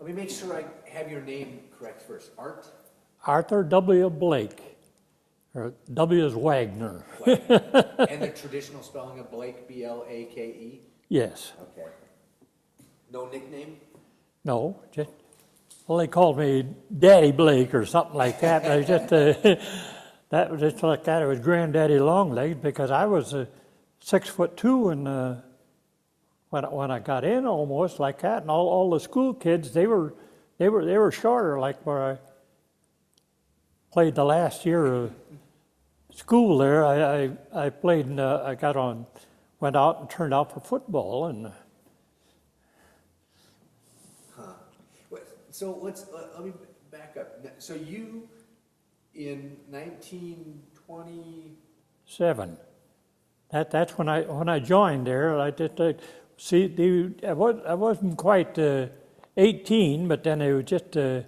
Let me make sure I have your name correct first. Arthur W. Blake, or W is Wagner. And the traditional spelling of Blake, B-L-A-K-E? Yes. Okay. No nickname? No, just, well, they called me Daddy Blake or something like that. But just, that was just like that. It was Granddaddy Longlegs because I was 6'2" and when I got in almost like that, and all the school kids they were shorter. Like where I played the last year of school there, I played and went out and turned out for football and. So let me back up. So you, in 1927, that's when I joined there. I wasn't quite 18, but then they were just they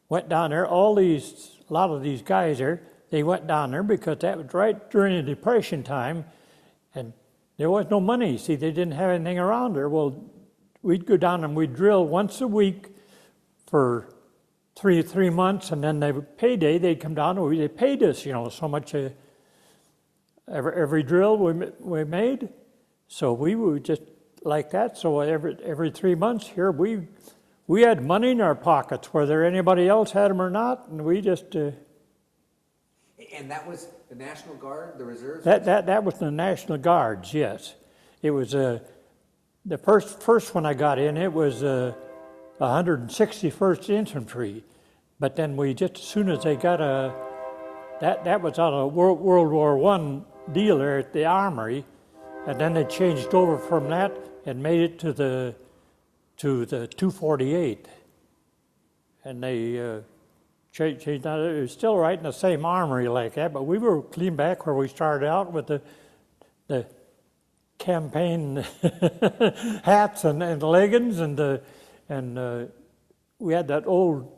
went down there. A lot of these guys there, they went down there because that was right during the Depression time, and there was no money. See, they didn't have anything around there. Well, we'd go down and we'd drill once a week for three months, and then payday they'd come down and they paid us, so much every drill we made. So we were just like that. So every 3 months here we had money in our pockets, whether anybody else had them or not, and we just. And that was the National Guard, the reserves. That was the National Guards. Yes, it was the first when I got in, it was 161st Infantry, but then we just as soon as they got that was out of World War I deal there at the Armory, and then they changed over from that and made it to the 248, and they changed out. It was still right in the same armory like that, but we were clean back where we started out with the campaign hats and leggings, and we had that old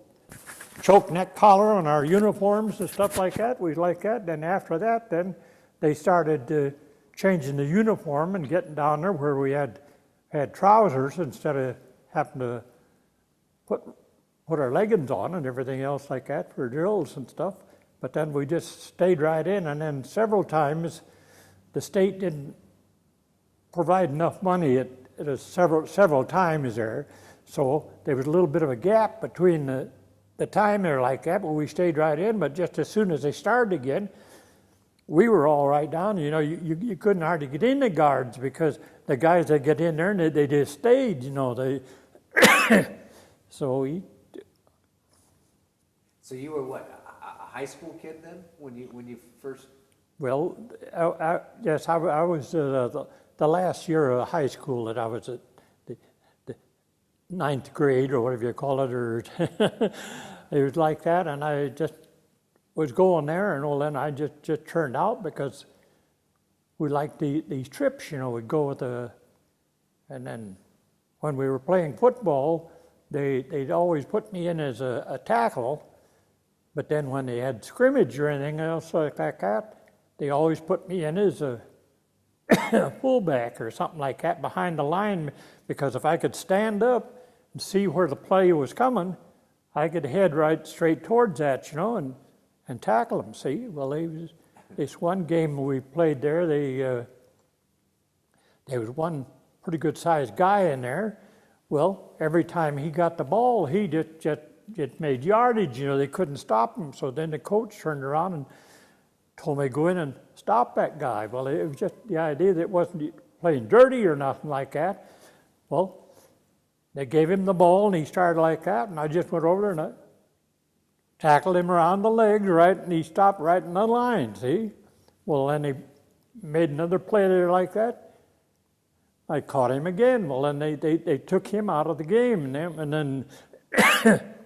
choke neck collar on our uniforms and stuff like that. We like that. Then after that, then they started changing the uniform and getting down there where we had trousers instead of having to put our leggings on and everything else like that for drills and stuff. But then we just stayed right in, and then several times the state didn't provide enough money at several times there, so there was a little bit of a gap between the time there like that, but we stayed right in. But just as soon as they started again, we were all right down. You couldn't hardly get in the guards because the guys that get in there and they just stayed. They so you were what, a high school kid then when you first? Well, yes, I was the last year of high school that I was at the ninth grade or whatever you call it, or it was like that, and I just was going there, and then I just turned out because we liked these trips, we'd go with and then when we were playing football, they'd always put me in as a tackle, but then when they had scrimmage or anything else like that, they always put me in as a fullback or something like that behind the line, because if I could stand up and see where the play was coming, I could head right straight towards that, and tackle them. See, well, this one game we played there, there was one pretty good sized guy in there. Well, every time he got the ball, he just made yardage. They couldn't stop him. So then the coach turned around and told me to go in and stop that guy. Well, it was just the idea that it wasn't playing dirty or nothing like that. Well, they gave him the ball and he started like that, and I just went over there and I tackled him around the legs, right, and he stopped right in the line, see? Well, then he made another play there like that. I caught him again. Well, then they took him out of the game, and then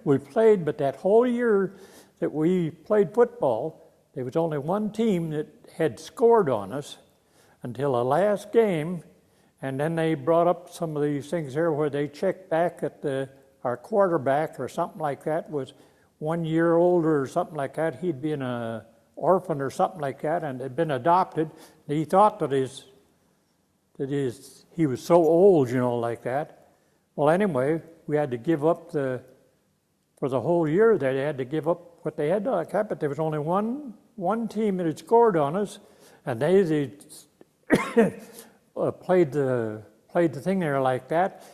we played, but that whole year that we played football, there was only one team that had scored on us until the last game, and then they brought up some of these things here where they checked back at our quarterback or something like that was 1 year older or something like that. He'd been an orphan or something like that and had been adopted. He thought that he was so old, like that. Well, anyway, we had to give up for the whole year, they had to give up what they had like that, but there was only one team that had scored on us, and they played the thing there like that,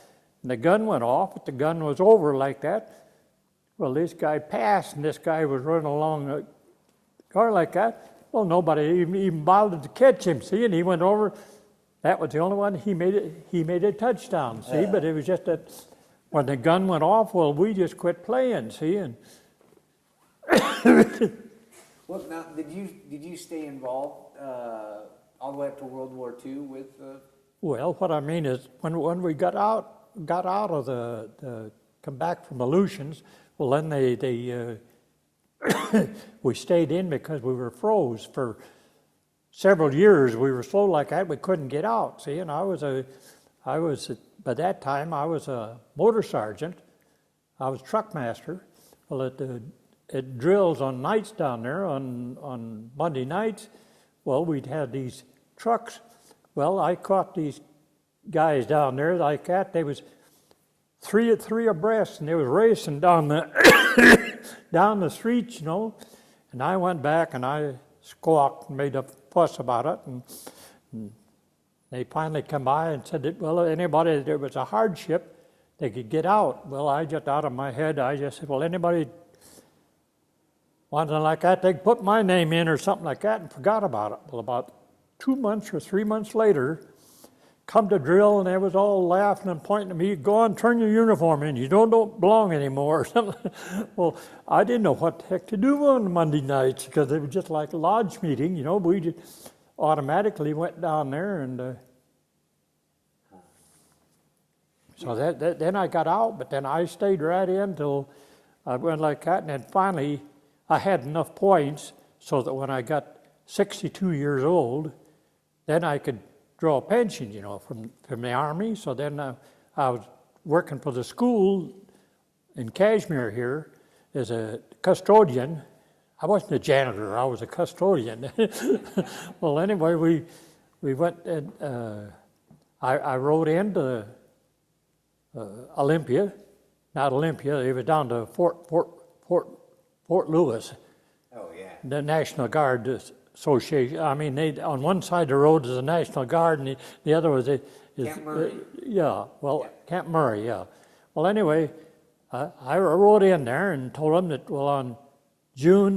and the gun went off, but the gun was over like that. Well, this guy passed, and this guy was running along the car like that. Well, nobody even bothered to catch him, see, and he went over. That was the only one. He made a touchdown, see, but it was just that when the gun went off, well, we just quit playing, see, and Well, now, did you stay involved all the way up to World War II with? well, what I mean is when we got out of the come back from Aleutians, well, then they we stayed in because we were froze for several years. We were slow like that. We couldn't get out. See, and I was by that time I was a motor sergeant. I was truck master. Well, at drills on nights down there on Monday nights, well, we'd have these trucks. Well, I caught these guys down there like that. They was three abreast, and they was racing down the down the streets, you know. And I went back and I squawked and made a fuss about it, and they finally come by and said that, well, anybody that there was a hardship, they could get out. Well, I just out of my head, I just said, well, anybody wanted like that, they could put my name in or something like that, and forgot about it. Well, about 2 months or 3 months later, come to drill, and they was all laughing and pointing at me, go on, turn your uniform in, you don't belong anymore, or something. Well, I didn't know what the heck to do on Monday nights, because it was just like a lodge meeting, you know. We just automatically went down there, and so then I got out, but then I stayed right in till I went like that, and then finally I had enough points so that when I got 62 years old, then I could draw a pension, you know, from the Army. So then I was working for the school in Kashmir here as a custodian. I wasn't a janitor, I was a custodian. Well, anyway, we went and I rode into Olympia, not Olympia, it was down to Fort Lewis. Oh yeah. The National Guard Association. I mean, they on one side of the road is the National Guard, and the other was Camp Murray. Camp Murray. Yeah. Well, anyway, I rode in there and told them that on June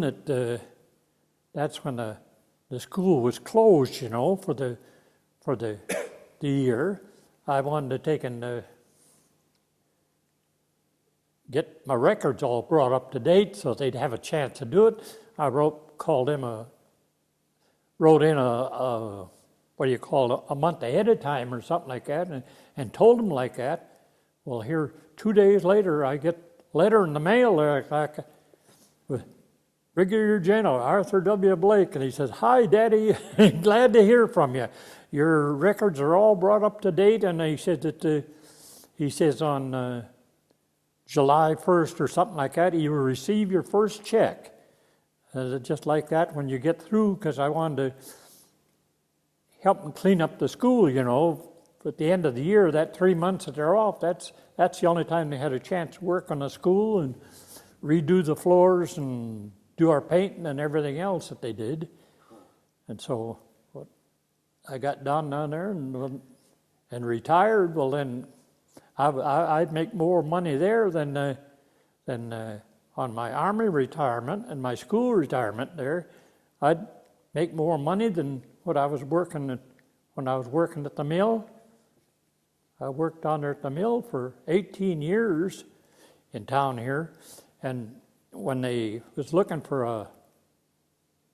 that's when the school was closed, you know, for the year. I wanted to take and get my records all brought up to date so they'd have a chance to do it. I wrote in a month ahead of time or something like that, and told them like that. Well, here 2 days later, I get a letter in the mail like with Brigadier General Arthur W. Blake, and he says, "Hi, Daddy, glad to hear from you. Your records are all brought up to date," and he said that he says on July 1st or something like that, you will receive your first check. Just like that when you get through, because I wanted to help them clean up the school, you know. At the end of the year, that 3 months that they're off, that's the only time they had a chance to work on the school and redo the floors and do our painting and everything else that they did. And so I got down there and retired. Well, then I'd make more money there than on my Army retirement and my school retirement there. I'd make more money than what I was working at when I was working at the mill. I worked down there at the mill for 18 years in town here, and when they was looking for a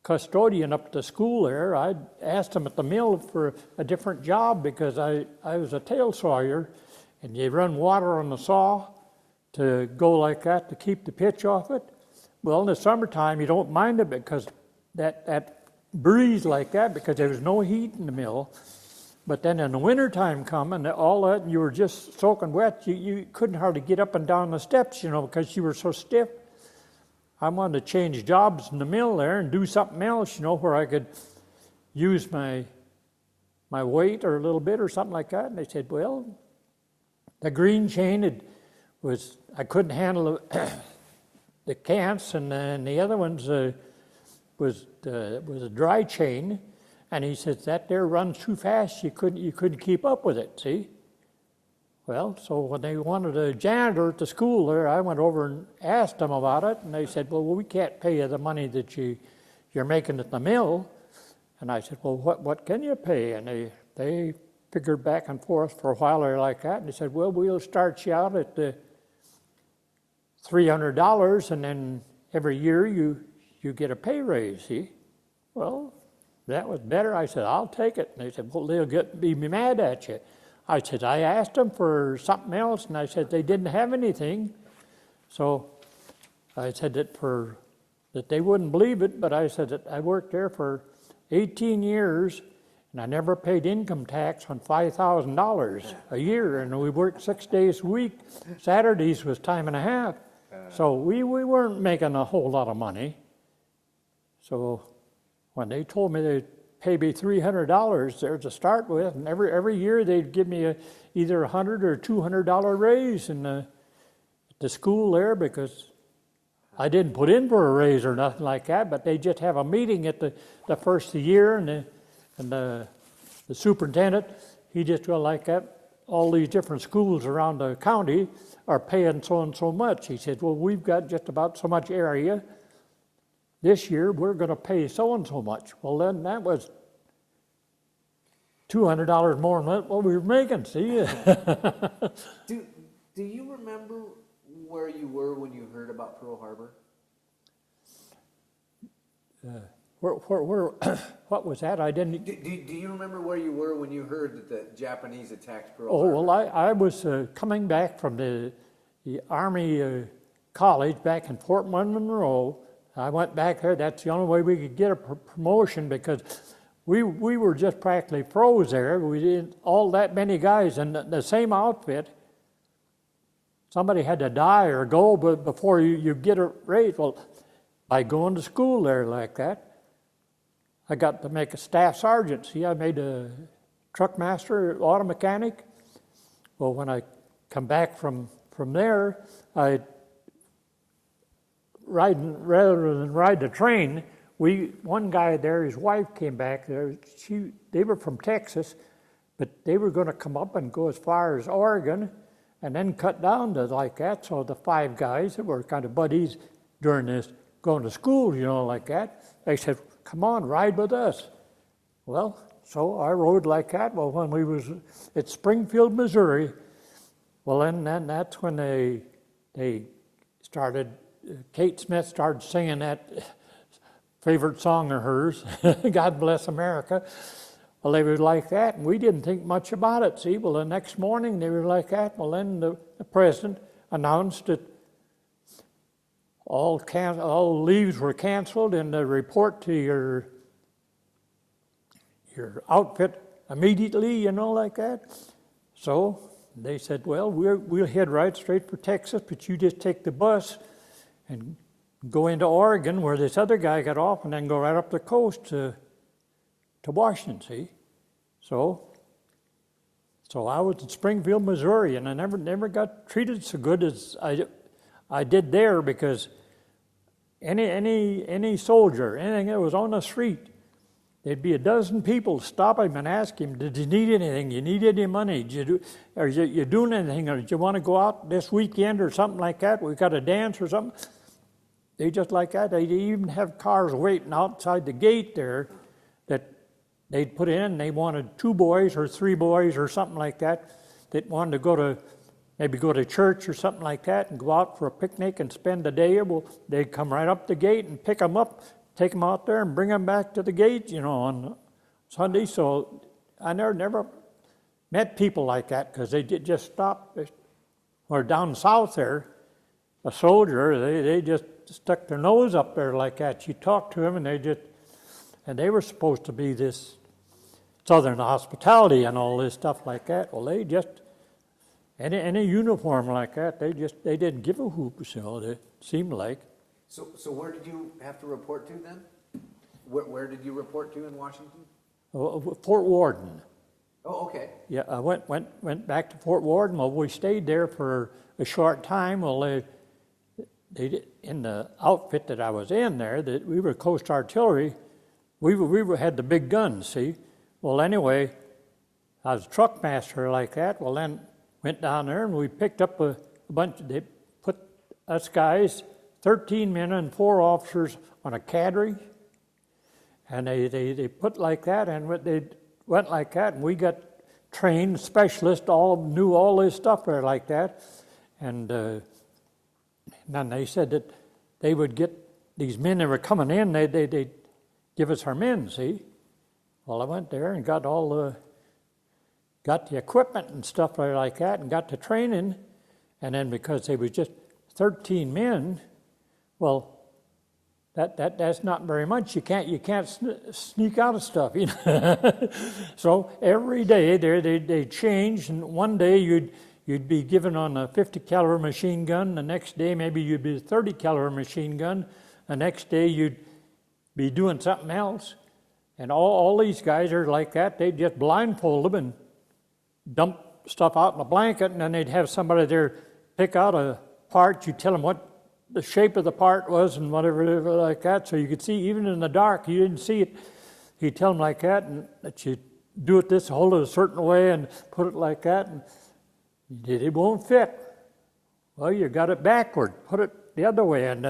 custodian up at the school there, I asked them at the mill for a different job because I was a tail sawyer, and you run water on the saw to go like that to keep the pitch off it. Well, in the summertime, you don't mind it because that breeze like that, because there was no heat in the mill. But then in the wintertime come and all that, and you were just soaking wet, you couldn't hardly get up and down the steps, you know, because you were so stiff. I wanted to change jobs in the mill there and do something else, you know, where I could use my weight or a little bit or something like that. And they said, well, the green chain, I couldn't handle the cants, and then the other ones was a dry chain, and he said that there runs too fast. You couldn't keep up with it. See. Well, so when they wanted a janitor at the school there, I went over and asked them about it, and they said, well, we can't pay you the money that you're making at the mill. And I said, well, what can you pay? And they figured back and forth for a while there like that, and they said, well, we'll start you out at $300, and then every year you get a pay raise, see? Well, that was better. I said, I'll take it. And they said, well, they'll be mad at you. I said, I asked them for something else, and I said they didn't have anything. So I said that they wouldn't believe it, but I said that I worked there for 18 years, and I never paid income tax on $5,000 a year, and we worked 6 days a week. Saturdays was time and a half. So we weren't making a whole lot of money. So when they told me they'd pay me $300 there to start with, and every year they'd give me either $100 or $200 raise in the school there, because I didn't put in for a raise or nothing like that, but they just have a meeting at the first of the year, and the superintendent, he just go like that, all these different schools around the county are paying so and so much. He said, well, we've got just about so much area. This year, we're going to pay so and so much. Well, then that was $200 more than what we were making, see? Do you remember where you were when you heard about Pearl Harbor? What was that? I didn't. Do you remember where you were when you heard that the Japanese attacked Pearl Oh, Harbor? well, I was coming back from the Army college back in Fort Monroe. I went back there. That's the only way we could get a promotion, because we were just practically froze there. We didn't all that many guys in the same outfit. Somebody had to die or go before you get a raise. Well, by going to school there like that, I got to make a staff sergeant. See, I made a truck master, auto mechanic. Well, when I come back from there, rather than ride the train, one guy there, his wife came back there. They were from Texas, but they were going to come up and go as far as Oregon, and then cut down to like that. So the 5 guys that were kind of buddies during this going to school, like that, they said, come on, ride with us. Well, so I rode like that. Well, when we was at Springfield, Missouri, well, then that's when they started, Kate Smith started singing that favorite song of hers, God Bless America. Well, they were like that, and we didn't think much about it, see. Well, the next morning they were like that. Well, then the president announced that all leaves were canceled, and to report to your outfit immediately, like that. So they said, well, we'll head right straight for Texas, but you just take the bus and go into Oregon where this other guy got off, and then go right up the coast to Washington, see? So I was in Springfield, Missouri, and I never got treated so good as I did there, because any soldier, anything that was on the street, there'd be a dozen people stop him and ask him, did you need anything? You need any money? Are you doing anything? Or do you want to go out this weekend or something like that? We got a dance or something. They just like that. They'd even have cars waiting outside the gate there that they'd put in. They wanted 2 boys or 3 boys or something like that wanted to maybe go to church or something like that and go out for a picnic and spend the day. Well, they'd come right up the gate and pick them up, take them out there and bring them back to the gate, on Sunday. So I never met people like that, because they did just stop. Or down south there, a soldier, they just stuck their nose up there like that. You talk to them, and they were supposed to be this Southern hospitality and all this stuff like that. Well, they just, any uniform like that, they didn't give a hoop, it seemed like. So where did you have to report to then? Where did you report to in Washington? Fort Worden. Oh, okay. Yeah, I went back to Fort Worden. Well, we stayed there for a short time. Well, they in the outfit that I was in there, that we were Coast Artillery. We had the big guns. See. Well, anyway, I was a truck master like that. Well, then went down there and we picked up a bunch. They put us guys, 13 men and 4 officers, on a cadre, and they put like that, and they went like that, and we got trained specialists, all knew all this stuff there like that, and then they said that they would get these men that were coming in, they'd give us our men, see. Well, I went there and got got the equipment and stuff like that, and got the training, and then because they was just 13 men, well, that's not very much. You can't sneak out of stuff, you know. So every day they changed, and one day you'd be given on a 50 caliber machine gun. The next day maybe you'd be a 30 caliber machine gun. The next day you'd be doing something else. And all these guys are like that. They just blindfold them and dump stuff out in a blanket, and then they'd have somebody there pick out a part. You tell them what the shape of the part was and whatever like that, so you could see even in the dark. You didn't see it. He'd tell them like that, and that you do it this, hold it a certain way, and put it like that, and it won't fit. Well, you got it backward. Put it the other way, and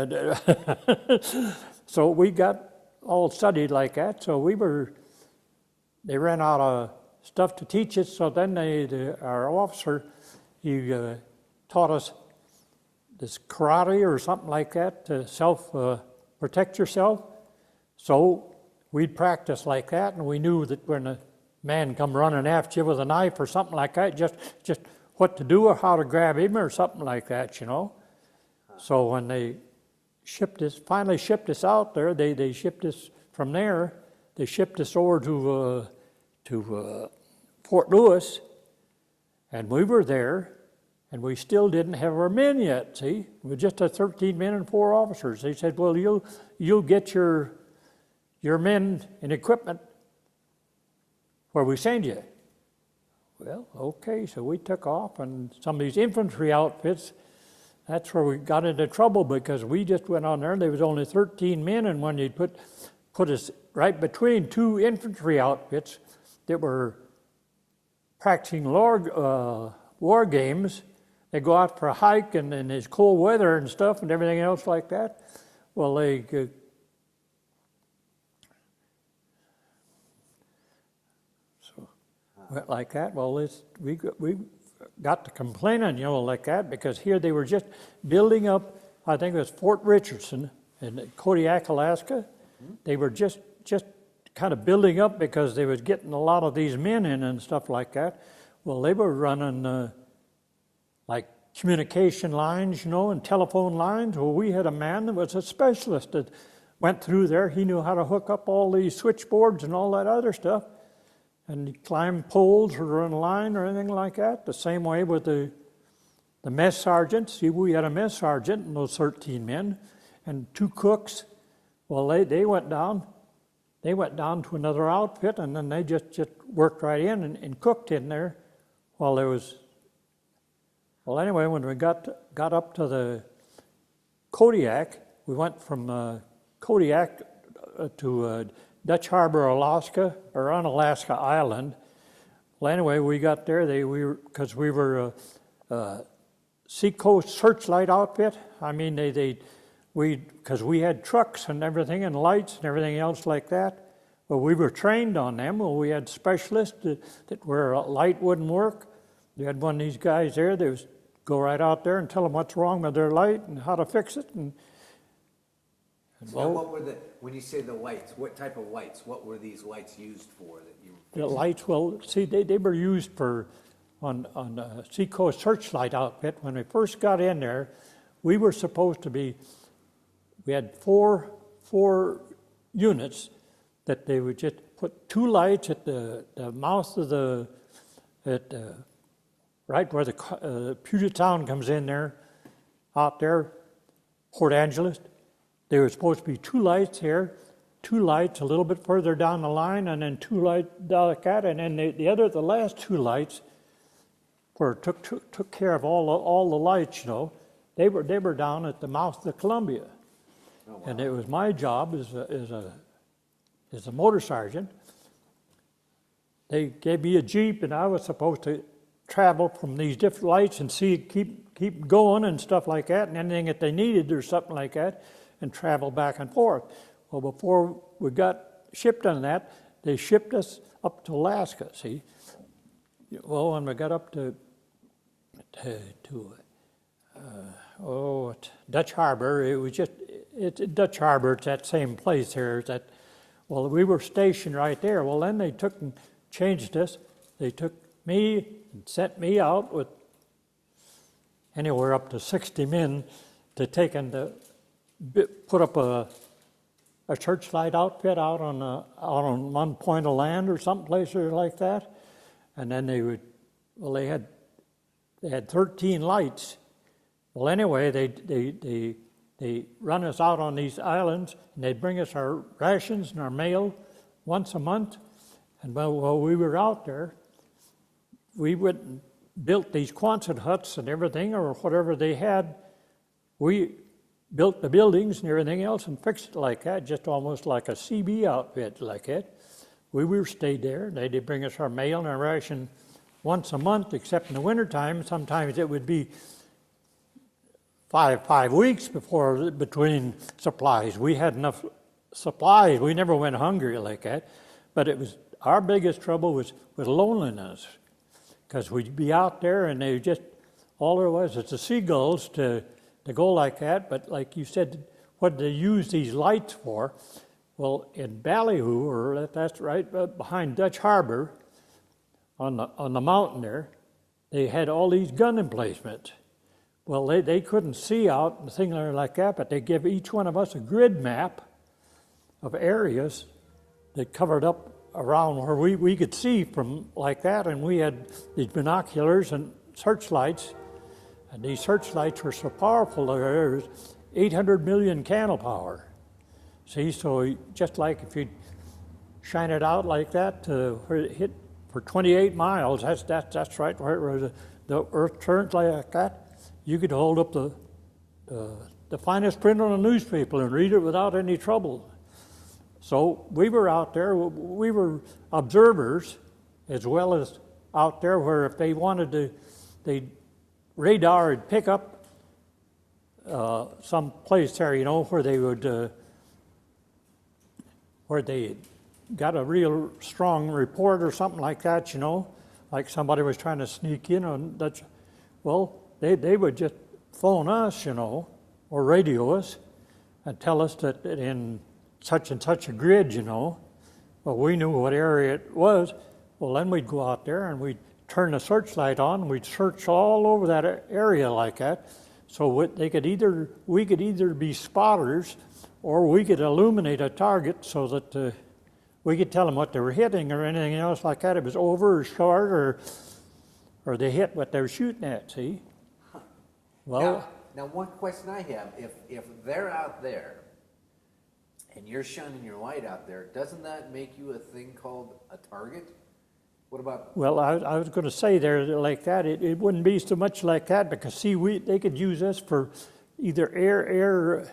so we got all studied like that. So they ran out of stuff to teach us. So then our officer, he taught us this karate or something like that to protect yourself. So we'd practice like that, and we knew that when a man come running after you with a knife or something like that, just what to do or how to grab him or something like that, you know. So when they finally shipped us out there, they shipped us from there. They shipped us over to Fort Lewis, and we were there. And we still didn't have our men yet, see? We were just 13 men and 4 officers. They said, well, you'll get your men and equipment where we send you. Well, okay, so we took off, and some of these infantry outfits, that's where we got into trouble, because we just went on there, and there was only 13 men, and when you put us right between 2 infantry outfits that were practicing war games. They go out for a hike, and there's cold weather and stuff and everything else like that. Well, they went like that. Well, we got to complaining, you know, like that, because here they were just building up, I think it was Fort Richardson in Kodiak, Alaska. They were just kind of building up because they was getting a lot of these men in and stuff like that. Well, they were running like communication lines, you know, and telephone lines. Well, we had a man that was a specialist that went through there. He knew how to hook up all these switchboards and all that other stuff. And he climbed poles or run a line or anything like that. The same way with the mess sergeants. See, we had a mess sergeant and those 13 men and 2 cooks. Well, they went down. They went down to another outfit, and then they just worked right in and cooked in there while there was. Well, anyway, when we got up to the Kodiak, we went from Kodiak to Dutch Harbor, Alaska, or on Alaska Island. Well, anyway, we got there. Because we were a Seacoast Searchlight outfit. I mean, because we had trucks and everything and lights and everything else like that. Well, we were trained on them. Well, we had specialists that where a light wouldn't work. We had one of these guys there. They was go right out there and tell them what's wrong with their light and how to fix it. And so what were when you say the lights, what type of lights? What were these lights used for that you? The lights, well, see, they were used on the Seacoast Searchlight outfit. When we first got in there, we were supposed to be. We had four units that they would just put 2 lights at the mouth of right where the Puget Sound comes in there, out there, Port Angeles. There were supposed to be 2 lights here, 2 lights a little bit further down the line, and then 2 lights like that, and then the last 2 lights took care of all the lights, you know. They were down at the mouth of the Columbia. Oh, wow. And it was my job as a motor sergeant. They gave me a Jeep, and I was supposed to travel from these different lights and keep going and stuff like that, and anything that they needed or something like that, and travel back and forth. Well, before we got shipped on that, they shipped us up to Alaska, see. Well, when we got up to Dutch Harbor, it was Dutch Harbor, it's that same place here. Well, we were stationed right there. Well, then they took and changed us. They took me and sent me out with anywhere up to 60 men to take and put up a searchlight outfit out on one point of land or someplace like that. And then they had 13 lights. Well, anyway, they run us out on these islands, and they'd bring us our rations and our mail once a month. And while we were out there, we went and built these Quonset huts and everything, or whatever they had. We built the buildings and everything else and fixed it like that, just almost like a CB outfit like that. We were stayed there. They'd bring us our mail and our ration once a month, except in the wintertime. Sometimes it would be five weeks between supplies. We had enough supplies. We never went hungry like that. But our biggest trouble was with loneliness, because we'd be out there and all there was is the seagulls to go like that. But like you said, what they use these lights for? Well, in Ballyhoo, or that's right behind Dutch Harbor, on the mountain there, they had all these gun emplacements. Well, they couldn't see out and things like that, but they give each one of us a grid map of areas that covered up around where we could see from like that, and we had these binoculars and searchlights, and these searchlights were so powerful, there was 800 million candle power. See, so just like if you shine it out like that to where it hit for 28 miles, that's right where the earth turns like that. You could hold up the finest print on a newspaper and read it without any trouble. So we were out there, we were observers, as well as out there where if they wanted to, the radar would pick up some place there, you know, where they would, where they got a real strong report or something like that, you know, like somebody was trying to sneak in on Dutch. Well, they would just phone us, you know, or radio us and tell us that in such and such a grid, you know. Well, we knew what area it was. Well, then we'd go out there and we'd turn the searchlight on and we'd search all over that area like that. So we could either be spotters or we could illuminate a target so that we could tell them what they were hitting or anything else like that. It was over or short or they hit what they were shooting at, see? Well, now one question I have, if they're out there and you're shining your light out there, doesn't that make you a thing called a target? What about? Well, I was going to say there like that, it wouldn't be so much like that, because see, they could use us for either air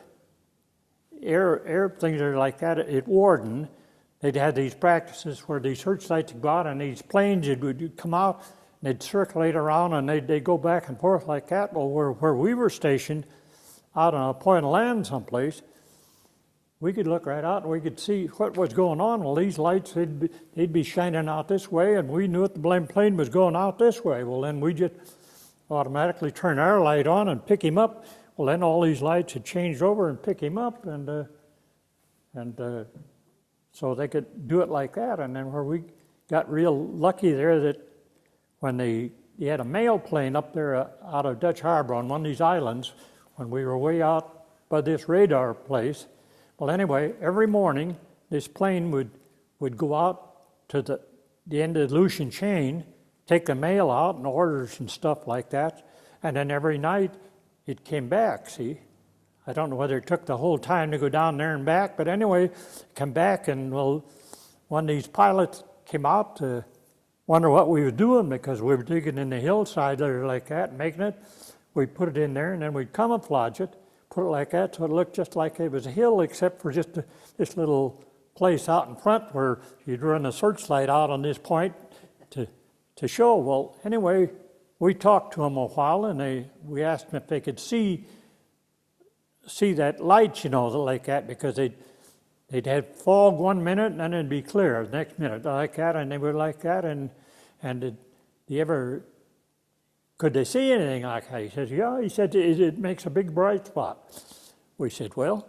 things or like that at Warden. They'd had these practices where these searchlights would go out and these planes would come out. They'd circulate around and they'd go back and forth like that. Well, where we were stationed, out on a point of land someplace, we could look right out and we could see what was going on. Well, these lights, they'd be shining out this way, and we knew that the blame plane was going out this way. Well, then we just automatically turn our light on and pick him up. Well, then all these lights had changed over and pick him up, and so they could do it like that. And then where we got real lucky there, that when they had a mail plane up there out of Dutch Harbor on one of these islands, when we were way out by this radar place. Well, anyway, every morning this plane would go out to the end of the Aleutian chain, take the mail out and orders and stuff like that, and then every night it came back, see? I don't know whether it took the whole time to go down there and back, but anyway, come back, and well, one of these pilots came out to wonder what we were doing, because we were digging in the hillside there like that, making it. We put it in there, and then we'd camouflage it, put it like that, so it looked just like it was a hill, except for just this little place out in front where you'd run a searchlight out on this point to show. Well, anyway, we talked to them a while, and we asked them if they could see that light, like that, because they'd have fog 1 minute, and then it'd be clear the next minute, like that, and they were like that, and could they see anything like that? He says, yeah. He said, it makes a big bright spot. We said, well,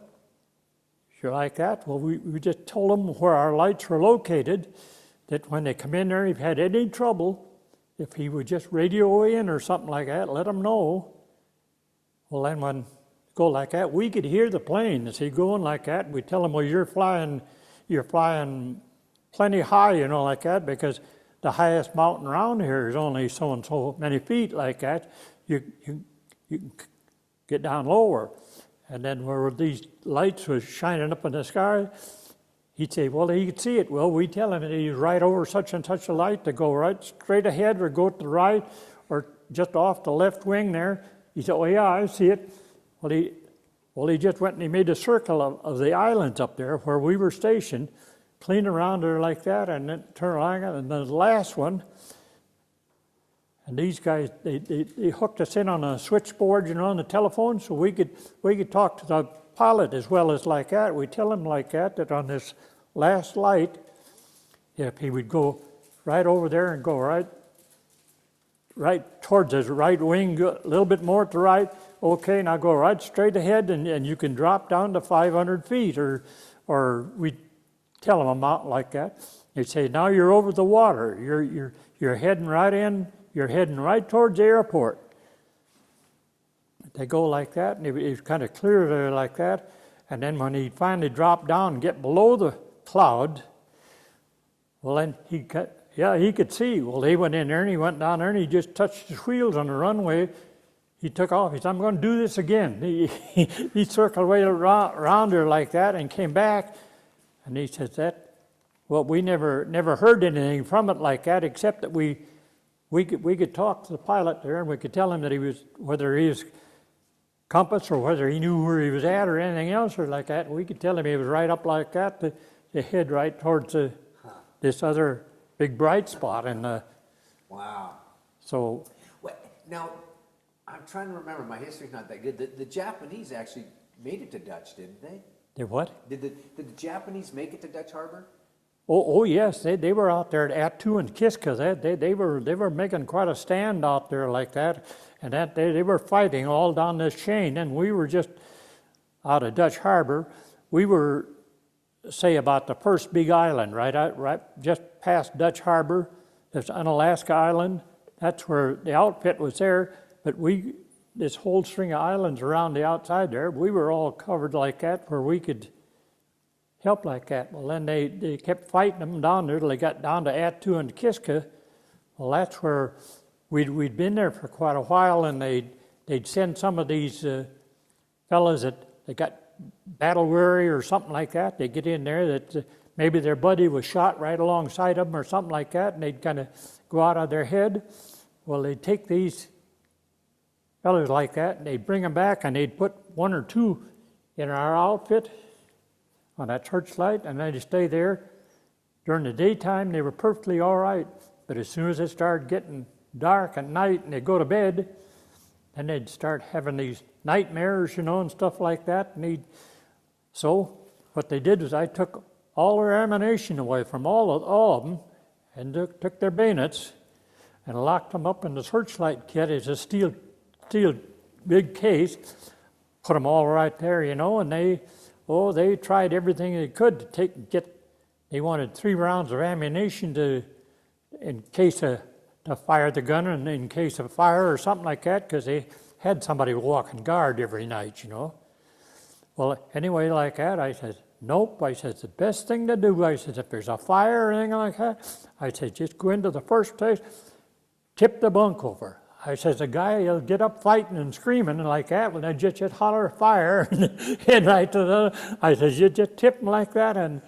you're like that. Well, we just told them where our lights were located, that when they come in there, if he had any trouble, if he would just radio in or something like that, let them know. Well, then when go like that, we could hear the plane as he going like that. We tell him, well, you're flying plenty high, like that, because the highest mountain around here is only so and so many feet like that. You can get down lower. And then where these lights was shining up in the sky, he'd say, well, he could see it. Well, we tell him that he's right over such and such a light, to go right straight ahead or go to the right or just off the left wing there. He said, oh, yeah, I see it. Well, he just went and he made a circle of the islands up there where we were stationed, clean around there like that, and then turn around, and then the last one, and these guys, they hooked us in on a switchboard, on the telephone, so we could talk to the pilot as well as like that. We tell him like that on this last light, if he would go right over there and go right towards his right wing, a little bit more to the right, okay, now go right straight ahead, and you can drop down to 500 feet, or we tell them a mountain like that. They say, now you're over the water. You're heading right in. You're heading right towards the airport. They go like that, and it was kind of clear there like that. And then when he finally dropped down and get below the cloud, well, then he could see. Well, he went in there, and he went down there, and he just touched his wheels on the runway. He took off. He said, I'm going to do this again. He circled way around there like that and came back. And he says well, we never heard anything from it like that, except that we could talk to the pilot there, and we could tell him that whether he was compass or whether he knew where he was at or anything else or like that. We could tell him he was right up like that to head right towards this other big bright spot. And wow. So now, I'm trying to remember. My history's not that good. The Japanese actually made it to Dutch, didn't they? They what? Did the Japanese make it to Dutch Harbor? Oh yes, they were out there at Attu and Kiska. They were making quite a stand out there like that, and that they were fighting all down this chain. And we were just out of Dutch Harbor. We were, say, about the first big island, right just past Dutch Harbor. There's Unalaska Island. That's where the outfit was there. But this whole string of islands around the outside there, we were all covered like that where we could help like that. Well, then they kept fighting them down there till they got down to Attu and Kiska. Well, that's where we'd been there for quite a while, and they'd send some of these fellas that they got battle weary or something like that. They get in there that maybe their buddy was shot right alongside of them or something like that, and they'd kind of go out of their head. Well, they'd take these fellas like that, and they'd bring them back, and they'd put one or two in our outfit on that searchlight, and they'd stay there. During the daytime, they were perfectly all right, but as soon as it started getting dark at night and they'd go to bed, then they'd start having these nightmares, and stuff like that. So what they did was I took all their ammunition away from all of them, and took their bayonets and locked them up in the searchlight kit as a steel big case, put them all right there, and they tried everything they could to they wanted 3 rounds of ammunition in case to fire the gun and in case of fire or something like that, because they had somebody walking guard every night, Well, anyway, like that, I said, nope. I said, the best thing to do, I said, if there's a fire or anything like that, I said, just go into the first place, tip the bunk over. I says, the guy, he'll get up fighting and screaming and like that, when I just holler fire, and right to the, I says, you just tip them like that, and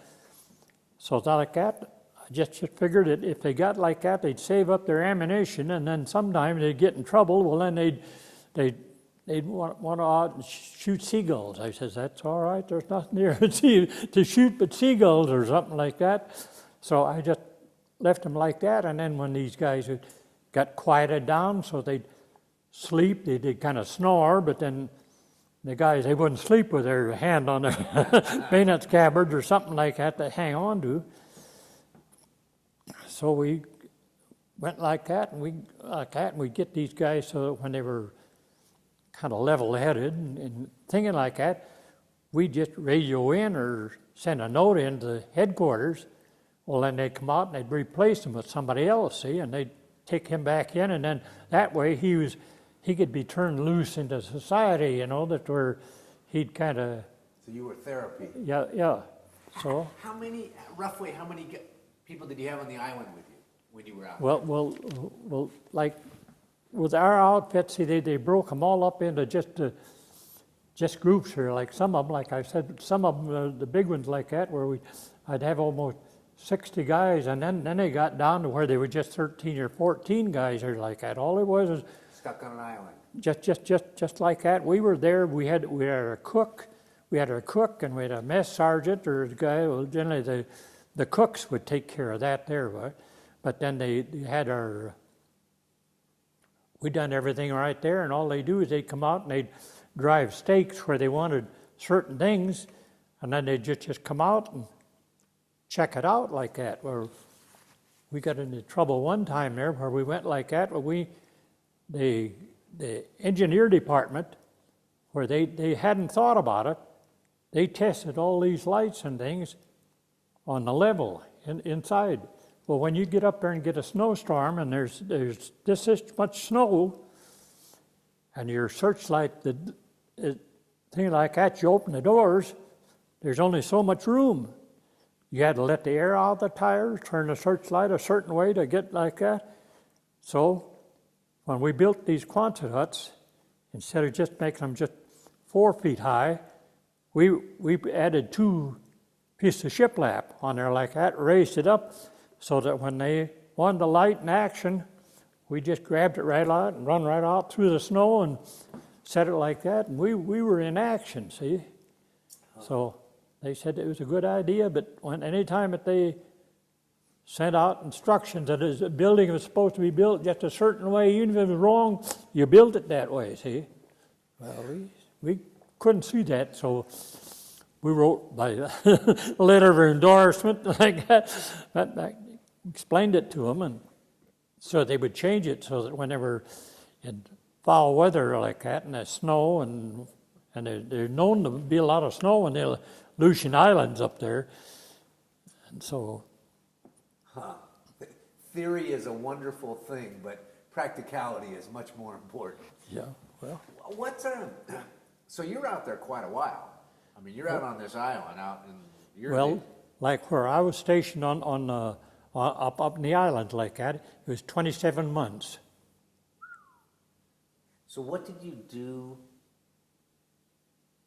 so it's like that. I just figured that if they got like that, they'd save up their ammunition, and then sometimes they'd get in trouble. Well, then they'd want to out and shoot seagulls. I says, that's all right. There's nothing here to shoot but seagulls or something like that. So I just left them like that, and then when these guys got quieted down, so they'd sleep, they'd kind of snore, but then the guys, they wouldn't sleep with their hand on their bayonet scabbards or something like that to hang on to. So we went like that, and we'd get these guys so that when they were kind of level-headed and thinking like that, we'd just radio in or send a note in to headquarters. Well, then they'd come out and they'd replace them with somebody else, see, and they'd take him back in, and then that way he could be turned loose into society, you know, that where he'd kind of. So you were therapy. Yeah. So. Roughly how many people did you have on the island with you when you were out? Well, like with our outfits, see, they broke them all up into just groups here. Like some of them, like I said, some of them, the big ones like that, where I'd have almost 60 guys, and then they got down to where they were just 13 or 14 guys or like that. All it was stuck on an island. Just like that. We were there. We had a cook. We had our cook, and we had a mess sergeant or a guy. Well, generally the cooks would take care of that there, right? But then they had we done everything right there, and all they do is they'd come out and they'd drive stakes where they wanted certain things, and then they'd just come out and check it out like that. Where we got into trouble one time there where we went like that. Well, the engineer department, where they hadn't thought about it, they tested all these lights and things on the level inside. Well, when you get up there and get a snowstorm and there's this much snow, and your searchlight, thing like that, you open the doors, there's only so much room. You had to let the air out of the tires, turn the searchlight a certain way to get like that. So when we built these Quonset huts, instead of just making them just 4 feet high, we added 2 pieces of shiplap on there like that, raised it up so that when they wanted the light in action, we just grabbed it right out and run right out through the snow and set it like that, and we were in action, see? So they said it was a good idea, but any time that they sent out instructions that a building was supposed to be built just a certain way, even if it was wrong, you built it that way, see? Well, we couldn't see that, so we wrote by letter of endorsement like that, explained it to them, and so they would change it so that whenever in foul weather like that and the snow and they're known to be a lot of snow in the Aleutian Islands up there, and so. Theory is a wonderful thing, but practicality is much more important. Yeah, well. So you're out there quite a while. I mean, you're out on this island, out in your. Well, like where I was stationed up in the island like that, it was 27 months. So what did you do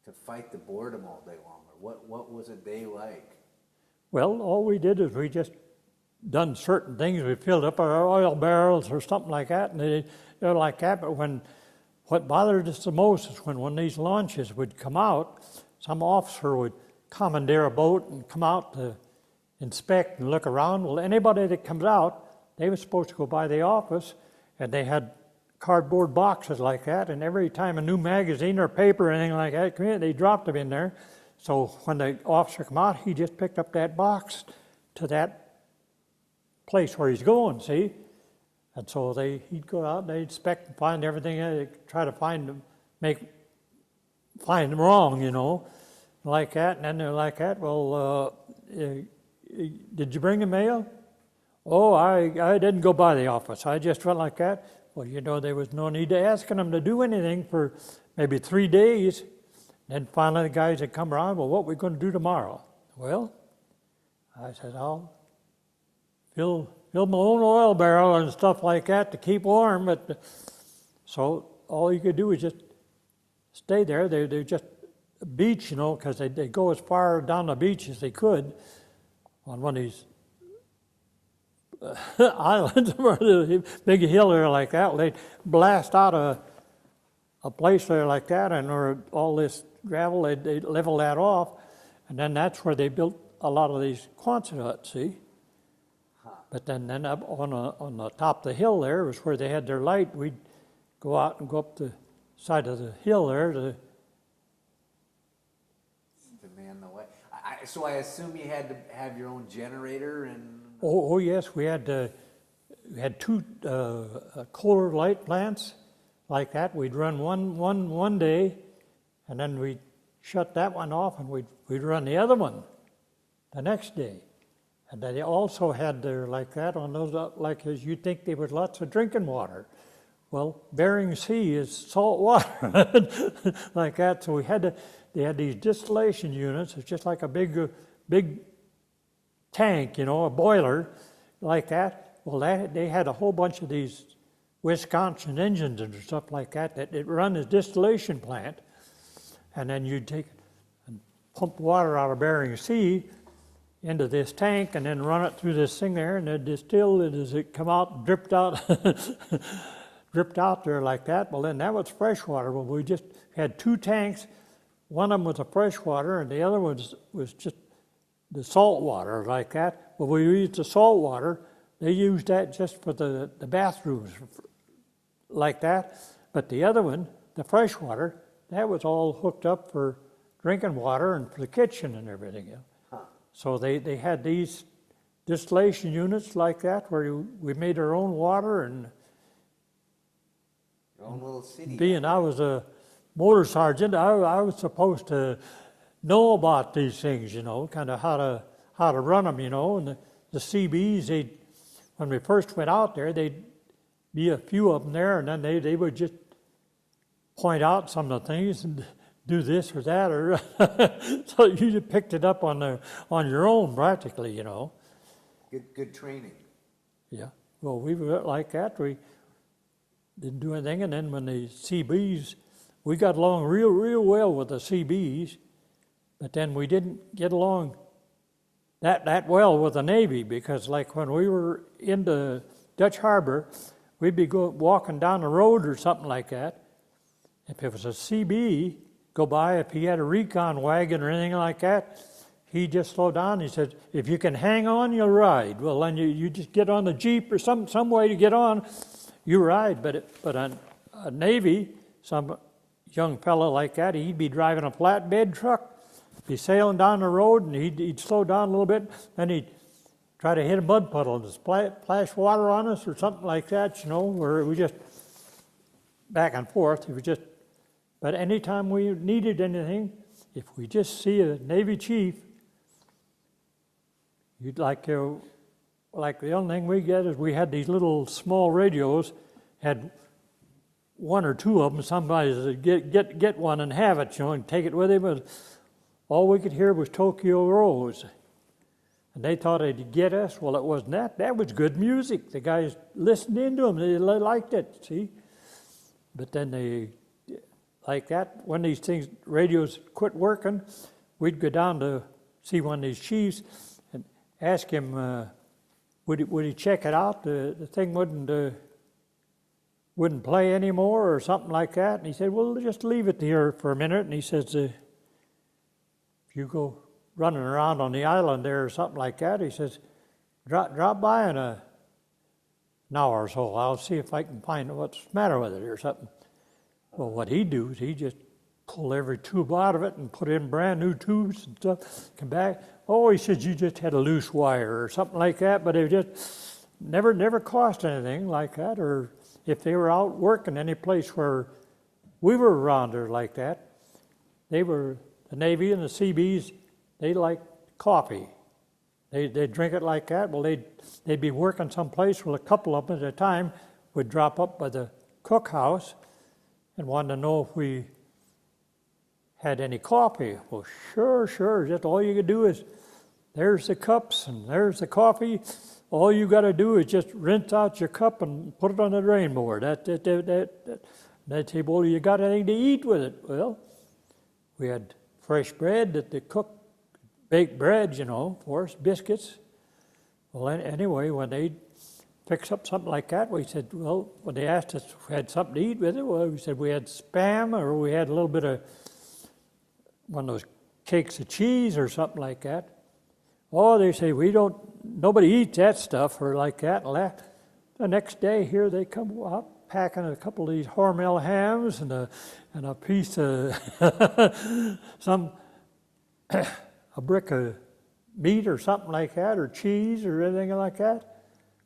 to fight the boredom all day long, or what was a day like? Well, all we did is we just done certain things. We filled up our oil barrels or something like that, and they're like that. But what bothered us the most is when these launches would come out, some officer would commandeer a boat and come out to inspect and look around. Well, anybody that comes out, they were supposed to go by the office, and they had cardboard boxes like that, and every time a new magazine or paper or anything like that came in, they dropped them in there. So when the officer come out, he just picked up that box to that place where he's going, see? And so he'd go out and they'd inspect and find everything, they'd try to find them wrong, you know, like that. And then they're like that, well, did you bring the mail? Oh, I didn't go by the office. I just went like that. Well, you know, there was no need to asking them to do anything for maybe 3 days. Then finally the guys had come around, well, what are we going to do tomorrow? Well, I said, I'll fill my own oil barrel and stuff like that to keep warm, but So all you could do is just stay there. They're just a beach, you know, because they go as far down the beach as they could on one of these islands where the big hill there like that. They'd blast out a place there like that, and or all this gravel, they'd level that off, and then that's where they built a lot of these Quonset huts, see? But then up on the top of the hill there was where they had their light. We'd go out and go up the side of the hill there to man the way. So I assume you had to have your own generator and. Oh yes, we had two coal light plants like that. We'd run one day, and then we'd shut that one off, and we'd run the other one the next day. And they also had their like that on those like as you'd think there was lots of drinking water. Well, Bering Sea is salt water like that. So they had these distillation units. It's just like a big tank, you know, a boiler like that. Well, they had a whole bunch of these Wisconsin engines and stuff like that run as distillation plant. And then you'd take and pump water out of Bering Sea into this tank and then run it through this thing there, and they'd distill it as it come out, dripped out dripped out there like that. Well, then that was fresh water. Well, we just had two tanks. One of them was a fresh water, and the other was just the salt water like that. Well, we used the salt water. They used that just for the bathrooms like that. But the other one, the fresh water, that was all hooked up for drinking water and for the kitchen and everything. So they had these distillation units like that where we made our own water. And your own little city. Being I was a motor sergeant, I was supposed to know about these things, you know, kind of how to run them, you know. And the CBs, when we first went out there, they'd be a few of them there, and then they would just point out some of the things and do this or that, or so you just picked it up on your own practically, you know. Good training. Yeah. Well, we were like that. We didn't do anything, and then when the CBs, we got along real well with the CBs, but then we didn't get along that well with the Navy, because like when we were in the Dutch Harbor, we'd be walking down the road or something like that. If it was a CB go by, if he had a recon wagon or anything like that, he'd just slow down. He said, if you can hang on, you'll ride. Well, then you just get on the Jeep or some way to get on, you ride. But a Navy, some young fellow like that, he'd be driving a flatbed truck, be sailing down the road, and he'd slow down a little bit, then he'd try to hit a mud puddle and splash water on us or something like that, you know, where we just back and forth. It was just, but anytime we needed anything, if we just see a Navy chief, you'd like the only thing we get is we had these little small radios, had one or two of them. Somebody said, get one and have it, you know, and take it with him. But all we could hear was Tokyo Rose. And they thought they'd get us. Well, it wasn't that. That was good music. The guys listened into them. They liked it, see? But then they, like that, when these things, radios quit working, we'd go down to see one of these chiefs and ask him, would he check it out? The thing wouldn't play anymore or something like that. And he said, well, just leave it here for a minute. And he says, if you go running around on the island there or something like that, he says, drop by in an hour or so. I'll see if I can find what's the matter with it or something. Well, what he'd do is he'd just pull every tube out of it and put in brand new tubes and stuff, come back. Oh, he said, you just had a loose wire or something like that, but it just never cost anything like that. Or if they were out working any place where we were around there like that, they were, the Navy and the CBs, they liked coffee. They'd drink it like that. Well, they'd be working someplace. Well, a couple of them at a time would drop up by the cookhouse and wanted to know if we had any coffee. Well, sure. Just all you could do is, there's the cups and there's the coffee. all you got to do is just rinse out your cup and put it on the drain board. They'd say, well, you got anything to eat with it? Well, we had fresh bread that they cooked, baked bread, for us, biscuits. Well, anyway, when they fix up something like that, we said, well, when they asked us if we had something to eat with it, well, we said we had Spam, or we had a little bit of one of those cakes of cheese or something like that. Oh, they say, nobody eats that stuff or like that. And the next day, here they come up packing a couple of these Hormel hams and a piece of a brick of meat or something like that, or cheese or anything like that,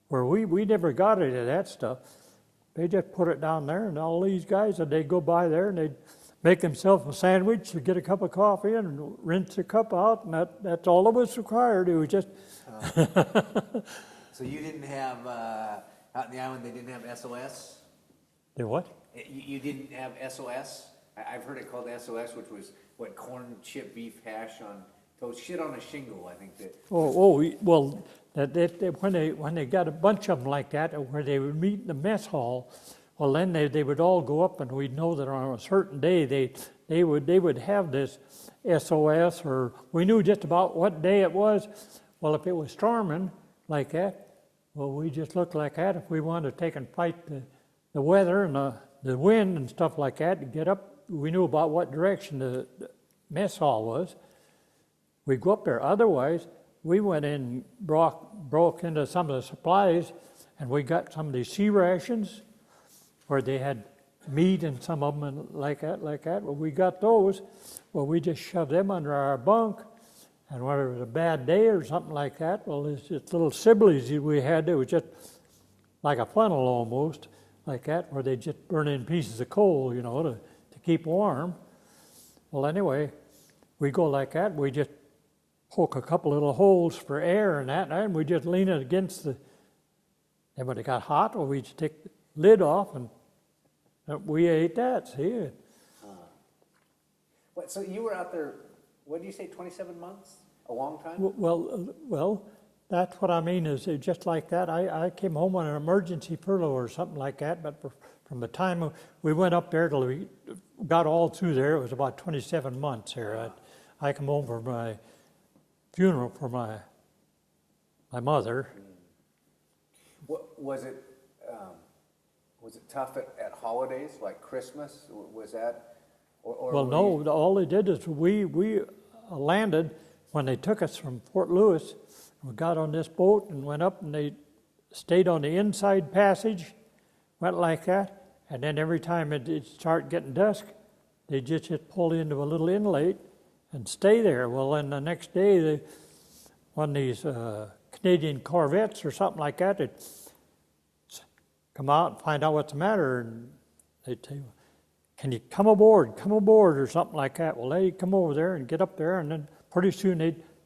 where we never got any of that stuff. They just put it down there, and all these guys, they'd go by there and they'd make themselves a sandwich, or get a cup of coffee and rinse the cup out, and that's all that was required. It was just... So you didn't have, out in the island, they didn't have SOS? They what? You didn't have SOS? I've heard it called SOS, which was, corn chip beef hash on toast, shit on a shingle, I think that. Well, when they got a bunch of them like that, where they would meet in the mess hall, well, then they would all go up, and we'd know that on a certain day they would have this SOS, or we knew just about what day it was. Well, if it was storming like that, well, we just looked like that. If we wanted to take and fight the weather and the wind and stuff like that, to get up, we knew about what direction the mess hall was. We'd go up there. Otherwise, we went in, broke into some of the supplies, and we got some of these sea rations where they had meat and some of them and like that. Well, we got those. Well, we just shoved them under our bunk, and when it was a bad day or something like that, well, it's just little siblings we had. It was just like a funnel almost, like that, where they just burn in pieces of coal, to keep warm. Well, anyway, we go like that. We just poke a couple little holes for air and that, and we just lean it against the. And when it got hot, well, we just take the lid off, and we ate that. See. So you were out there. What did you say? 27 months? A long time? Well, that's what I mean. Is just like that. I came home on an emergency furlough or something like that. But from the time we went up there till we got all through there, it was about 27 months here. I come home for my funeral for my mother. Was it tough at holidays like Christmas? Was that? Well, no. All they did is we landed when they took us from Fort Lewis. We got on this boat and went up, and they stayed on the inside passage, went like that, and then every time it started getting dusk, they just pull into a little inlet and stay there. Well, then the next day, one of these Canadian corvettes or something like that, they'd come out and find out what's the matter, and they'd say, can you come aboard, or something like that. Well, they'd come over there and get up there, and then pretty soon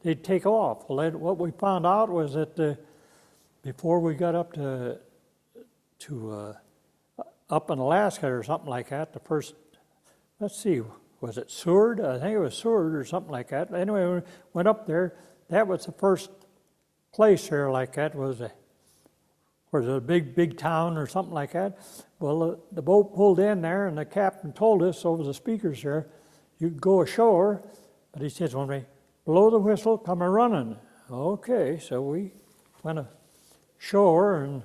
they'd take off. Well, what we found out was that before we got up to up in Alaska or something like that, the first, let's see, was it Seward? I think it was Seward or something like that. Anyway, we went up there. That was the first place there like that, was a big town or something like that. Well, the boat pulled in there, and the captain told us over the speakers there, you can go ashore, but he says, when we blow the whistle, come a-running. Okay, so we went ashore and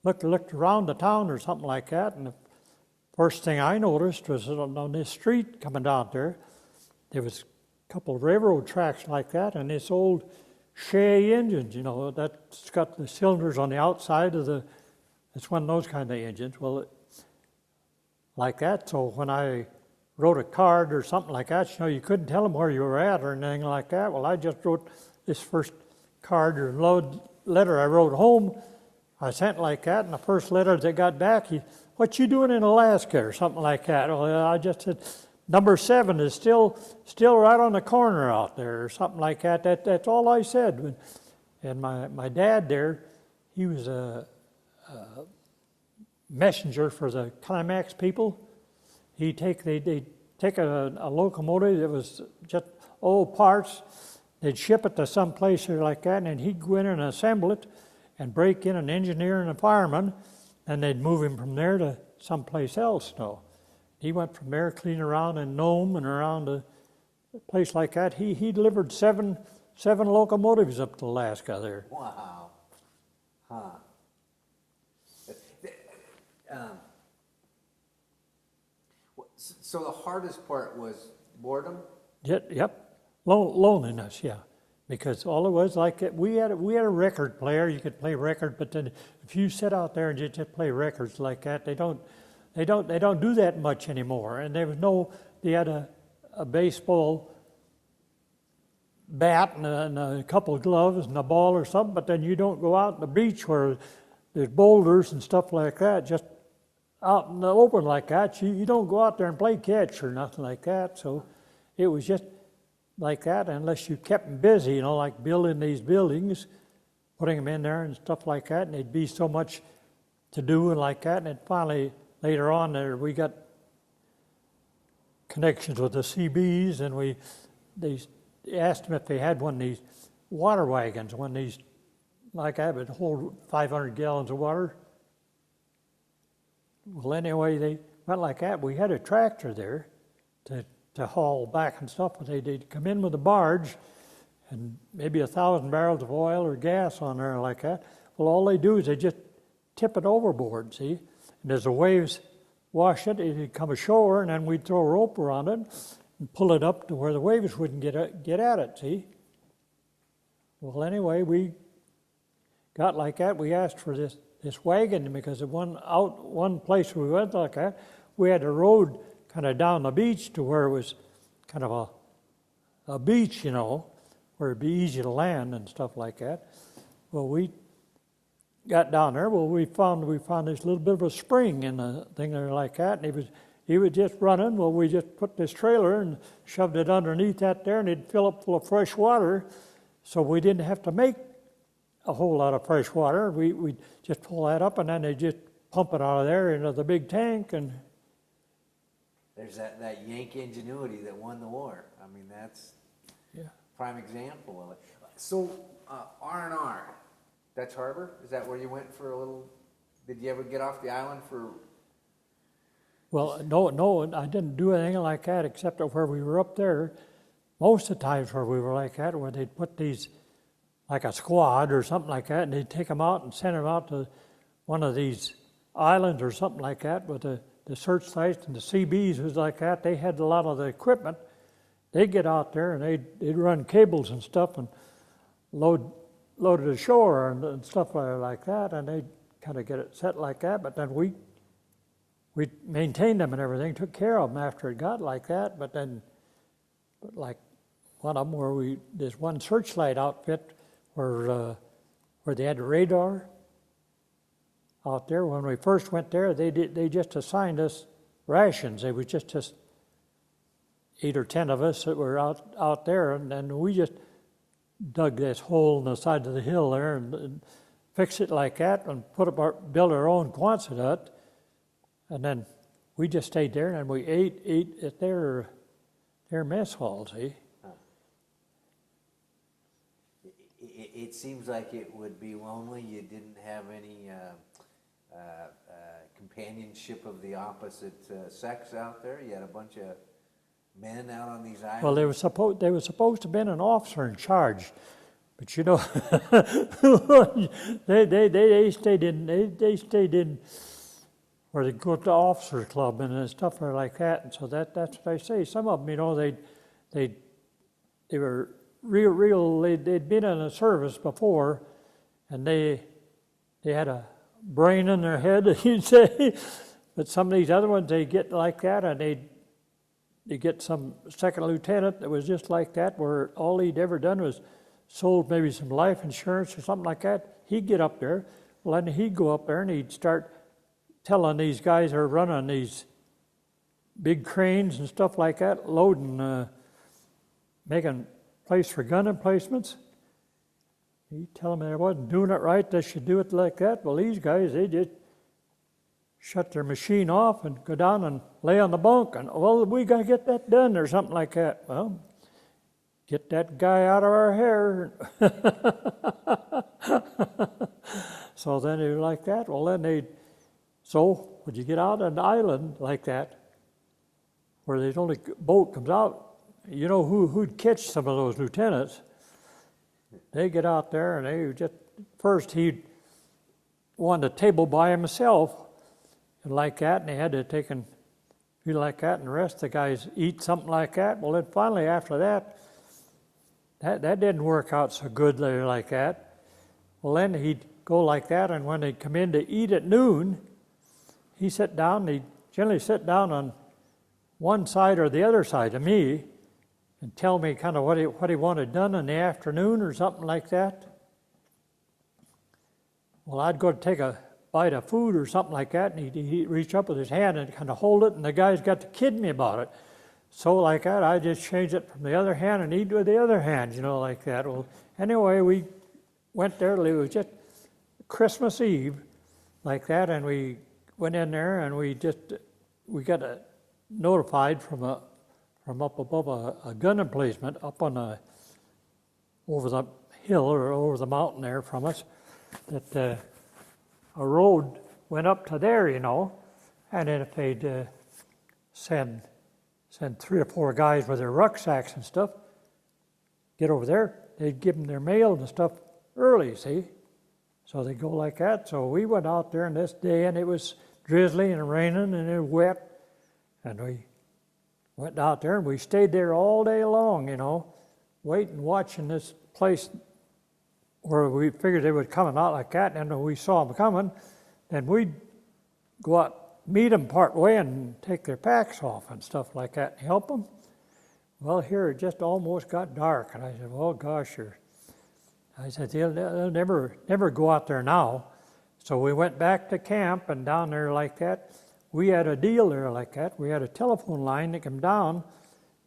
looked around the town or something like that, and the first thing I noticed was on this street coming down there was a couple of railroad tracks like that, and this old Shea engines, that's got the cylinders on the outside of it's one of those kind of engines. Well, like that, so when I wrote a card or something like that, you couldn't tell them where you were at or anything like that. Well, I just wrote this first card or letter I wrote home. I sent like that, and the first letter they got back, what you doing in Alaska or something like that? Well, I just said, number 7 is still right on the corner out there or something like that. That's all I said. And my dad there, he was a messenger for the Climax people. They take a locomotive that was just old parts, they'd ship it to some place like that, and then he'd go in and assemble it and break in an engineer and a fireman, and they'd move him from there to someplace else. No, he went from there, clean around in Nome and around a place like that. He delivered seven locomotives up to Alaska there. Wow. Huh. So the hardest part was boredom? Yep. Loneliness, yeah. Because all it was like we had a record player. You could play record, but then if you sit out there and you just play records like that, they don't do that much anymore. And there was they had a baseball bat and a couple of gloves and a ball or something, but then you don't go out on the beach where there's boulders and stuff like that, just out in the open like that. You don't go out there and play catch or nothing like that. So it was just like that, unless you kept them busy, like building these buildings, putting them in there and stuff like that, and there'd be so much to do and like that. And then finally, later on, we got connections with the CBs, and they asked them if they had one of these water wagons, one of these like that would hold 500 gallons of water. Well, anyway, they went like that. We had a tractor there to haul back and stuff, but they'd come in with a barge and maybe 1,000 barrels of oil or gas on there like that. Well, all they do is they just tip it overboard, see? And as the waves wash it, it'd come ashore, and then we'd throw a rope around it and pull it up to where the waves wouldn't get at it, see? Well, anyway, we got like that. We asked for this wagon because of one place we went like that, we had a road kind of down the beach to where it was kind of a beach, where it'd be easy to land and stuff like that. Well, we got down there. Well, we found this little bit of a spring in the thing there like that, and he was just running. Well, we just put this trailer and shoved it underneath that there, and it'd fill up full of fresh water, so we didn't have to make a whole lot of fresh water. We just pull that up, and then they just pump it out of there into the big tank. And there's that Yankee ingenuity that won the war. I mean, that's prime example of it. So R&R, Dutch Harbor, is that where you went for a little? Did you ever get off the island for? Well, no, I didn't do anything like that except where we were up there. Most of the times where we were like that, where they'd put these, like a squad or something like that, and they'd take them out and send them out to one of these islands or something like that with the search sites, and the CBs was like that. They had a lot of the equipment. They'd get out there and they'd run cables and stuff and load it ashore and stuff like that, and they'd kind of get it set like that. But then we maintained them and everything, took care of them after it got like that. But like one of them where this one searchlight outfit where they had the radar out there. When we first went there, they just assigned us rations. They was just 8 or 10 of us that were out there, and then we just dug this hole in the side of the hill there and fixed it like that and built our own Quonset, and then we just stayed there and we ate at their mess hall, see. It seems like it would be lonely. You didn't have any companionship of the opposite sex out there. You had a bunch of men out on these islands. Well, they were supposed to have been an officer in charge, but they stayed in where they go to the officers club and stuff like that. And so that's what I say. Some of them, they were real. They'd been in the service before, and they had a brain in their head, you'd say. But some of these other ones, they get like that, and they get some second lieutenant that was just like that, where all he'd ever done was sold maybe some life insurance or something like that. He'd get up there, well, then he'd go up there and he'd start telling these guys who are running these big cranes and stuff like that, loading, making place for gun emplacements. He'd tell them they wasn't doing it right, they should do it like that. Well, these guys, they just shut their machine off and go down and lay on the bunk, and, well, we got to get that done or something like that. Well, get that guy out of our hair. So then they were like that. Well, then so when you get out on an island like that, where there's only boat comes out, you know who'd catch some of those lieutenants? They get out there and they just, first he wanted a table by himself and like that, and they had to take and be like that, and the rest of the guys eat something like that. Well, then finally after that didn't work out so good there like that. Well, then he'd go like that, and when they'd come in to eat at noon, he'd generally sit down on one side or the other side of me and tell me kind of what he wanted done in the afternoon or something like that. Well, I'd go to take a bite of food or something like that, and he'd reach up with his hand and kind of hold it, and the guys got to kidding me about it. So like that, I just changed it from the other hand and eat with the other hand, you know, like that. Well, anyway, we went there, it was just Christmas Eve like that, and we went in there and we got notified from up above a gun emplacement up on over the hill or over the mountain there from us, that a road went up to there, you know, and then if they'd send 3 or 4 guys with their rucksacks and stuff, get over there, they'd give them their mail and stuff early, see? So they go like that. So we went out there on this day, and it was drizzly and raining and it was wet, and we went out there and we stayed there all day long, you know, waiting, watching this place where we figured they would come out like that, and when we saw them coming, then we'd go out, meet them part way and take their packs off and stuff like that and help them. Well, here it just almost got dark, and I said, well, gosh, I said, they'll never go out there now. So we went back to camp, and down there like that, we had a deal there like that. We had a telephone line that came down,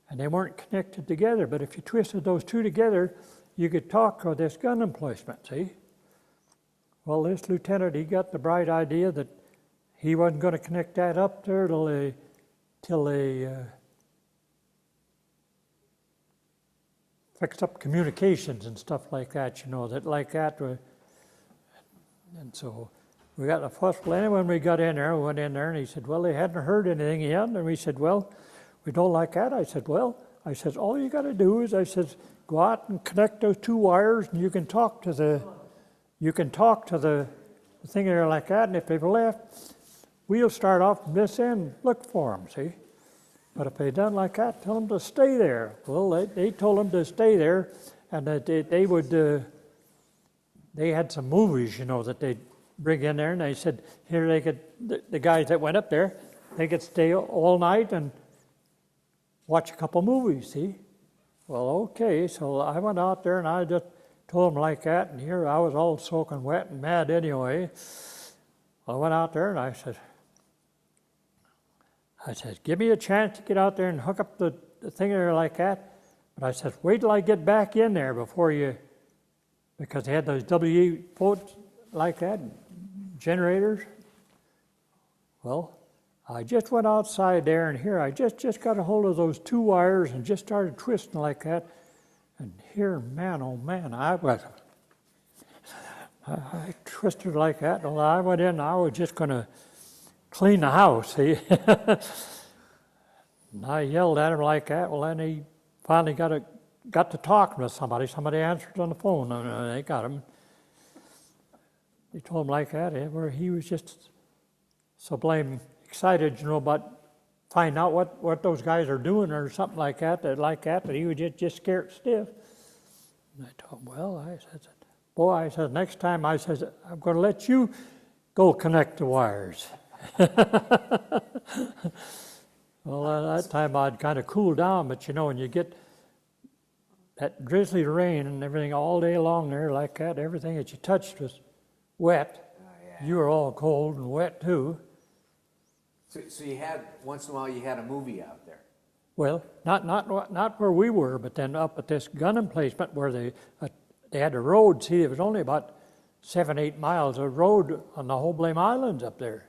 and they weren't connected together, but if you twisted those two together, you could talk to this gun emplacement, see? Well, this lieutenant, he got the bright idea that he wasn't going to connect that up there till they fixed up communications and stuff like that, you know, that like that. And so we got the first plan. When we got in there, we went in there, and he said, well, they hadn't heard anything yet. And we said, well, we don't like that. I said, well, all you got to do is, go out and connect those 2 wires, and you can talk to the thing there like that. And if they've left, we'll start off from this end, look for them, see? But if they done like that, tell them to stay there. Well, they told them to stay there, and that they would, they had some movies, you know, that they'd bring in there, and they said, here they could, the guys that went up there, they could stay all night and watch a couple movies, see? Well, okay, so I went out there and I just told them like that, and here I was all soaking wet and mad anyway. I went out there and I said, give me a chance to get out there and hook up the thing there like that. But I said, wait till I get back in there before you, because they had those WE boats like that, generators. Well, I just went outside there, and here I just got a hold of those 2 wires and just started twisting like that. And here, man, oh man, I twisted like that. Well, I went in, I was just going to clean the house, see? And I yelled at him like that. Well, then he finally got to talking with somebody. Somebody answered on the phone, and they got him. They told him like that, where he was just so blame excited, you know, about finding out what those guys are doing or something like that, but he was just scared stiff. And I told him, well, I said, boy, I said, next time, I said, I'm going to let you go connect the wires. Well, at that time I'd kind of cooled down, but you know, when you get that drizzly rain and everything all day long there like that, everything that you touched was wet. Oh, yeah. You were all cold and wet too. So you had, once in a while, you had a movie out there? Well, not where we were, but then up at this gun emplacement where they had a road. See, it was only about 7-8 miles of road on the whole blame islands up there.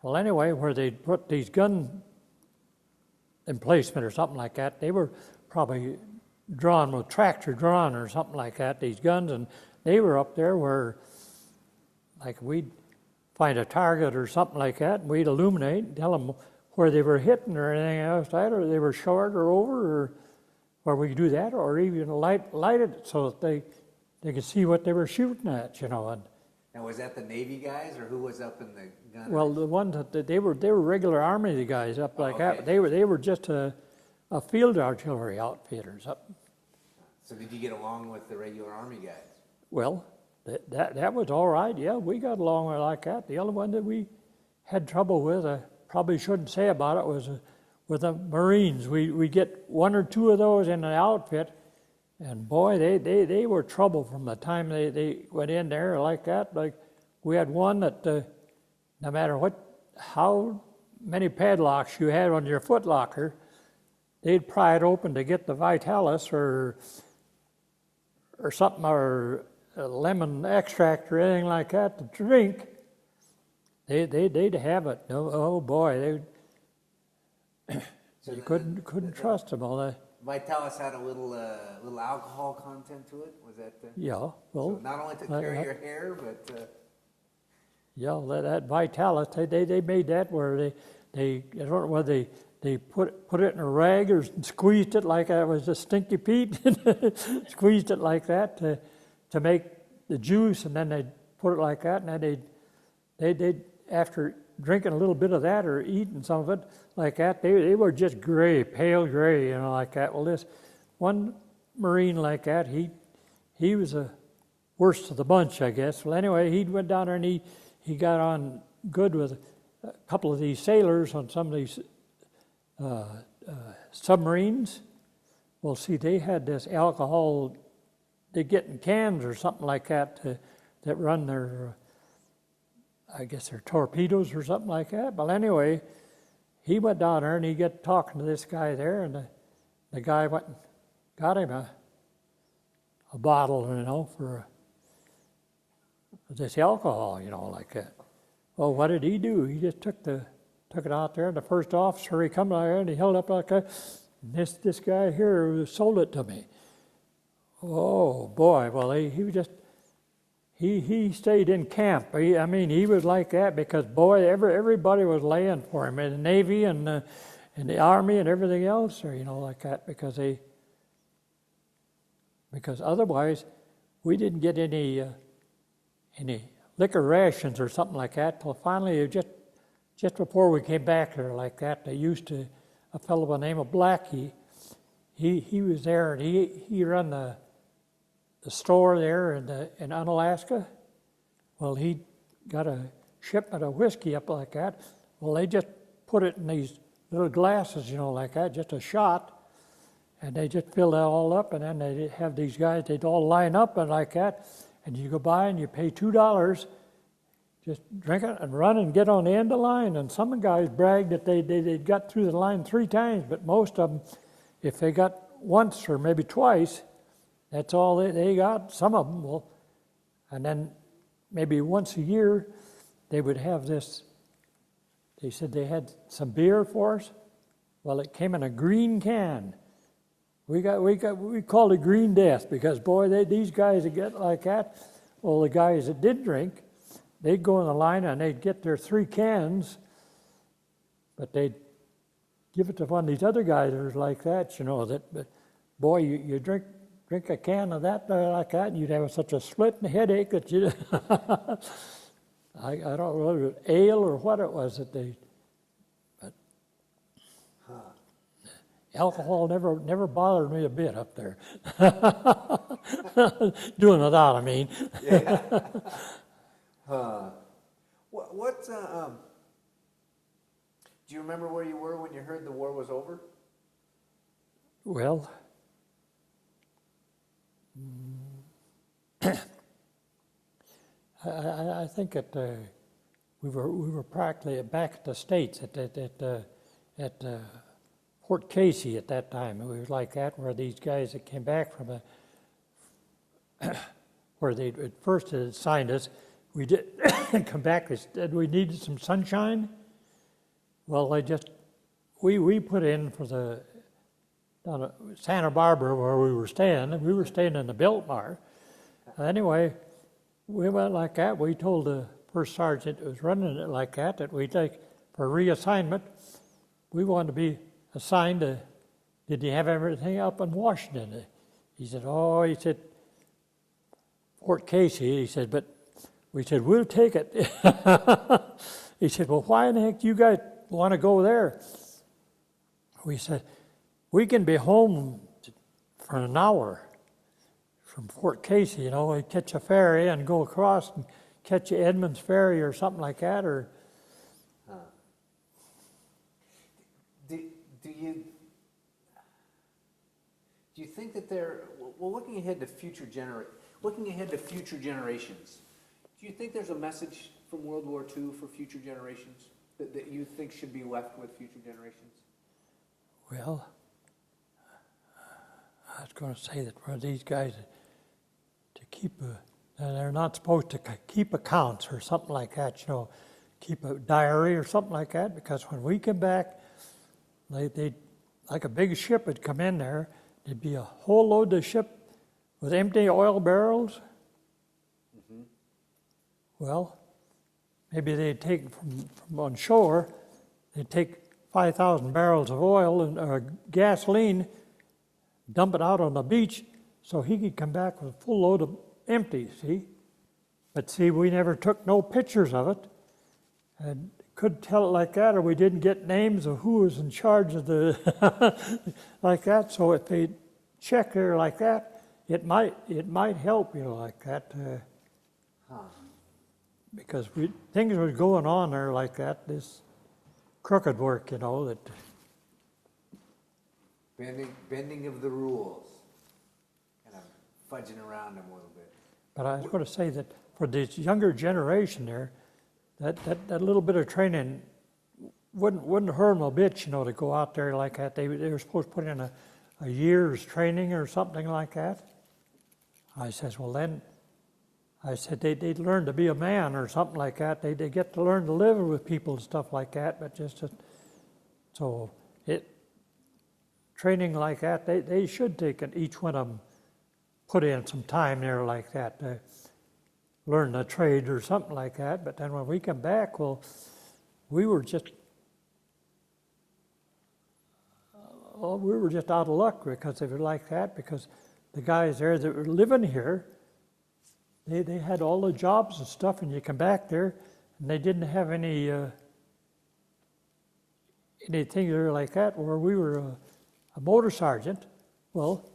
Well, anyway, where they put these gun emplacement or something like that, they were probably drawn with tractor drawn or something like that, these guns, and they were up there where, like, we'd find a target or something like that, and we'd illuminate and tell them where they were hitting or anything else, that, or they were short or over, or where we could do that, or even light it so that they could see what they were shooting at, you know. And Now, was that the Navy guys, or who was up in the gun? well, the ones that they were regular Army guys up like that. okay. They were just a field artillery outfitters up. So did you get along with the regular Army guys? Well, that was all right. Yeah, we got along with like that. The only one that we had trouble with, I probably shouldn't say about it, was with the Marines. We get one or two of those in an outfit, and boy, they were trouble from the time they went in there like that. Like, we had one that no matter how many padlocks you had on your foot locker, they'd pry it open to get the Vitalis or something, or a lemon extract or anything like that to drink. They'd have it. Oh boy, So you couldn't trust them all that. Vitalis had a little alcohol content to it. Was that? Yeah, well, So not only to carry your hair, but. yeah, that Vitalis, they made that where they I don't know whether they put it in a rag or squeezed it like it was a stinky Pete, squeezed it like that to make the juice, and then they'd put it like that, and then they'd after drinking a little bit of that or eating some of it like that, they were just gray, pale gray, you know, like that. Well, this one Marine like that, he was the worst of the bunch, I guess. Well, anyway, he went down there and he got on good with a couple of these sailors on some of these submarines. Well, see, they had this alcohol they get in cans or something like that that run their, I guess their torpedoes or something like that. But anyway, he went down there and he got talking to this guy there, and the guy went and got him a bottle, you know, for this alcohol, you know, like that. Well, what did he do? He just took it out there, and the first officer, he come out there and he held up like that. This guy here sold it to me. Oh boy! Well, he was just he stayed in camp. He was like that because boy, everybody was laying for him in the Navy and the Army and everything else, or you know, like that, because otherwise we didn't get any liquor rations or something like that till finally just before we came back there like that. They used to, a fellow by the name of Blackie, he was there, and he run the store there in Unalaska. Well, he got a shipment of whiskey up like that. Well, they just put it in these little glasses, you know, like that, just a shot, and they just fill that all up, and then they have these guys, they'd all line up and like that, and you go by and you pay $2, just drink it and run and get on the end of the line. And some guys bragged that they got through the line 3 times, but most of them, if they got once or maybe twice, that's all they got. Some of them will, and then maybe once a year they would have this. They said they had some beer for us. Well, it came in a green can. We called it Green Death because boy, these guys that get like that. Well, the guys that did drink, they'd go in the line and they'd get their 3 cans, but they'd give it to one of these other guys that was like that, you know. But boy, you drink a can of that like that, and you'd have such a split and headache that you. I don't know whether it was ale or what it was that they. But alcohol never bothered me a bit up there. Doing without, I mean. Yeah. Do you remember where you were when you heard the war was over? Well, I think that we were practically back at the States at Fort Casey at that time. It was like that, where these guys that came back from where they at first had assigned us, we did come back. They said we needed some sunshine. Well, we put in for down at Santa Barbara where we were staying, and we were staying in the Biltmore. Anyway, we went like that. We told the first sergeant that was running it like that we'd like, for reassignment, we wanted to be assigned to, did you have everything up in Washington? He said, oh, he said, Fort Casey, he said, but we said, we'll take it. He said, well, why in the heck do you guys want to go there? We said, we can be home for an hour from Fort Casey, you know, we catch a ferry and go across and catch Edmonds Ferry or something like that, or... Do you think that well, looking ahead to future generations, do you think there's a message from World War II for future generations that you think should be left with future generations? Well, I was going to say that for these guys to keep they're not supposed to keep accounts or something like that, you know, keep a diary or something like that, because when we came back, they like a big ship would come in there, there'd be a whole load of ship with empty oil barrels. Mm-hmm. Well, maybe they'd take from on shore, they'd take 5,000 barrels of oil and gasoline, dump it out on the beach, so he could come back with a full load of empty, see? But see, we never took no pictures of it, and couldn't tell it like that, or we didn't get names of who was in charge of the, like that, so if they check there like that, it might help, you know, like that, because things were going on there like that, this crooked work, you know, that... Bending of the rules, kind of fudging around them a little bit. But I was going to say that for this younger generation there, that little bit of training wouldn't hurt them a bit, you know, to go out there like that. They were supposed to put in a year's training or something like that. I says, well then, I said they'd learn to be a man or something like that. They get to learn to live with people and stuff like that. But so training like that, they should take it. Each one of them put in some time there like that to learn a trade or something like that. But then when we come back, well, we were just out of luck because they were like that, because the guys there that were living here, they had all the jobs and stuff, and you come back there and they didn't have anything there like that, where we were a motor sergeant. Well,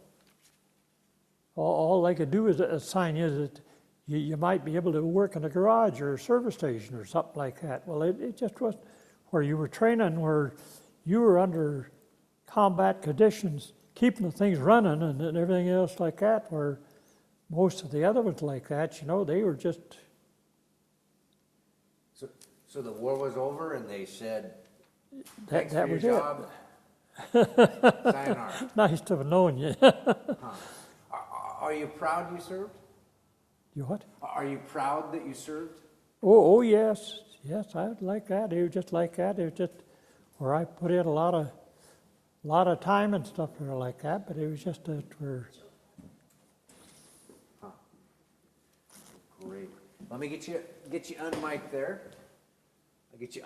all they could do is assign you that you might be able to work in a garage or a service station or something like that. Well, it just was where you were training, where you were under combat conditions, keeping the things running and everything else like that, where most of the other ones like that, you know, they were just... So the war was over and they said, that for was your it. job. Sayonara. Nice to have known you. Are you proud you served? You what? Are you proud that you served? Oh yes, I would like that. It was just like that. It was just where I put in a lot of time and stuff there like that. But it was just that we're... Great. Let me get you unmiked there. I'll get you